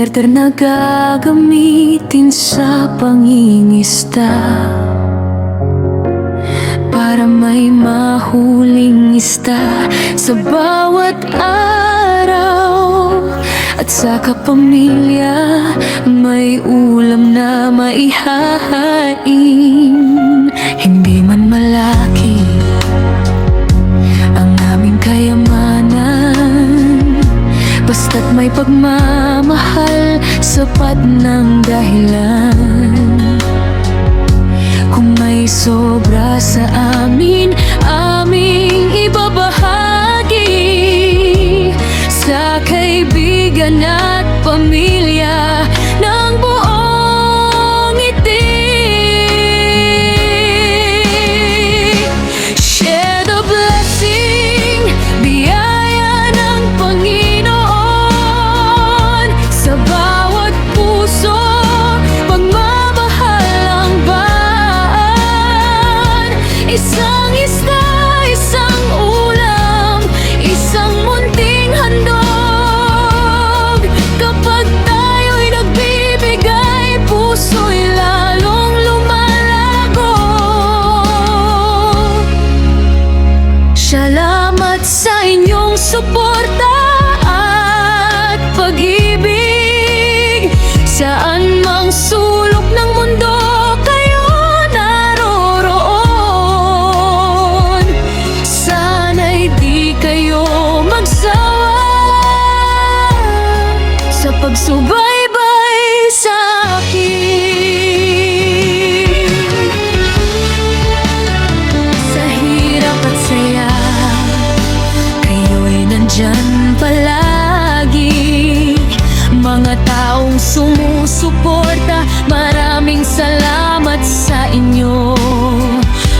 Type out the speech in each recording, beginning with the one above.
Swerter na gagamitin sa pangingista para may mahuling isda sa bawat araw. At sa kapamilya may ulam na maihahain. Hindi man malaki ang aming kayamanan, basta't may pagmamahal, sapat ng dahilan. Kung may sobra sa amin, aming ibabahagi sa kaibigan at pamilya ng buong ngiti. Share the blessing, biyaya ng Panginoon sa bawat puso, pagmamahal ang baan. Isang isda, isang ulam, isang munting handog. Kapag tayo'y nagbibigay, puso'y lalong lumalago. Salamat sa inyong suporta at pag-ibig. Saan mang sulok ng mundo kayo naroroon, sana'y di kayo magsawa sa pagsubaybay sa akin. Sa hirap at saya, kayo'y nandyan palagi. Mga taong sumusuporta, maraming salamat sa inyo.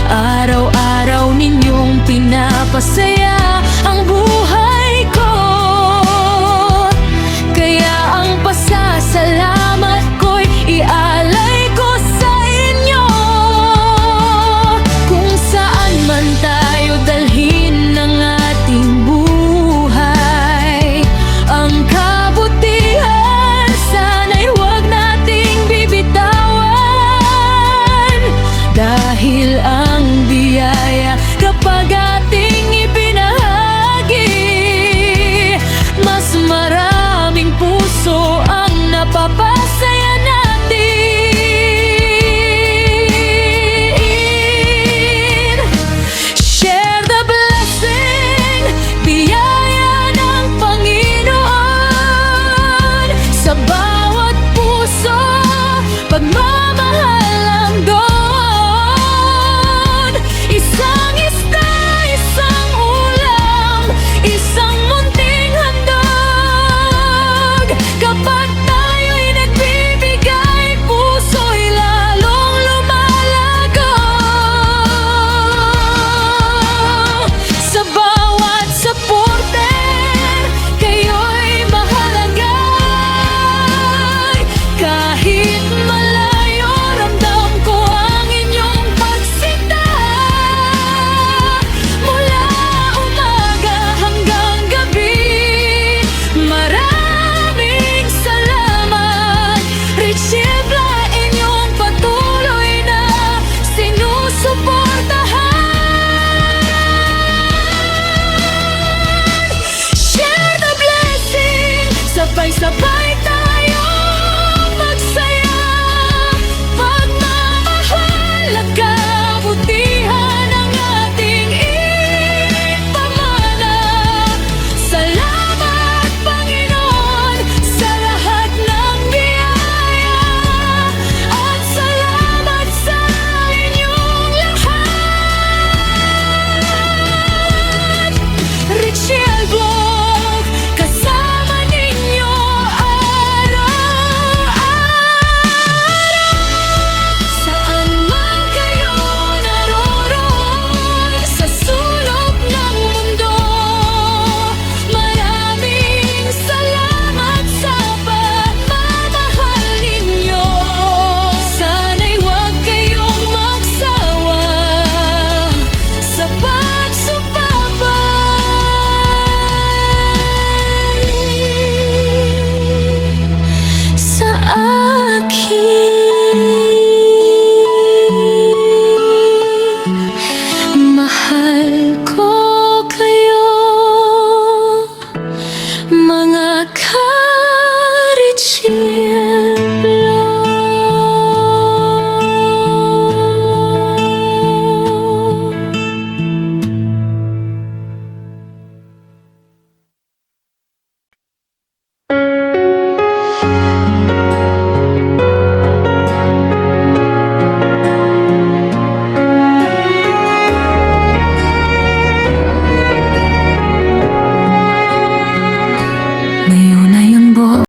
Araw-araw ninyong pinapasaya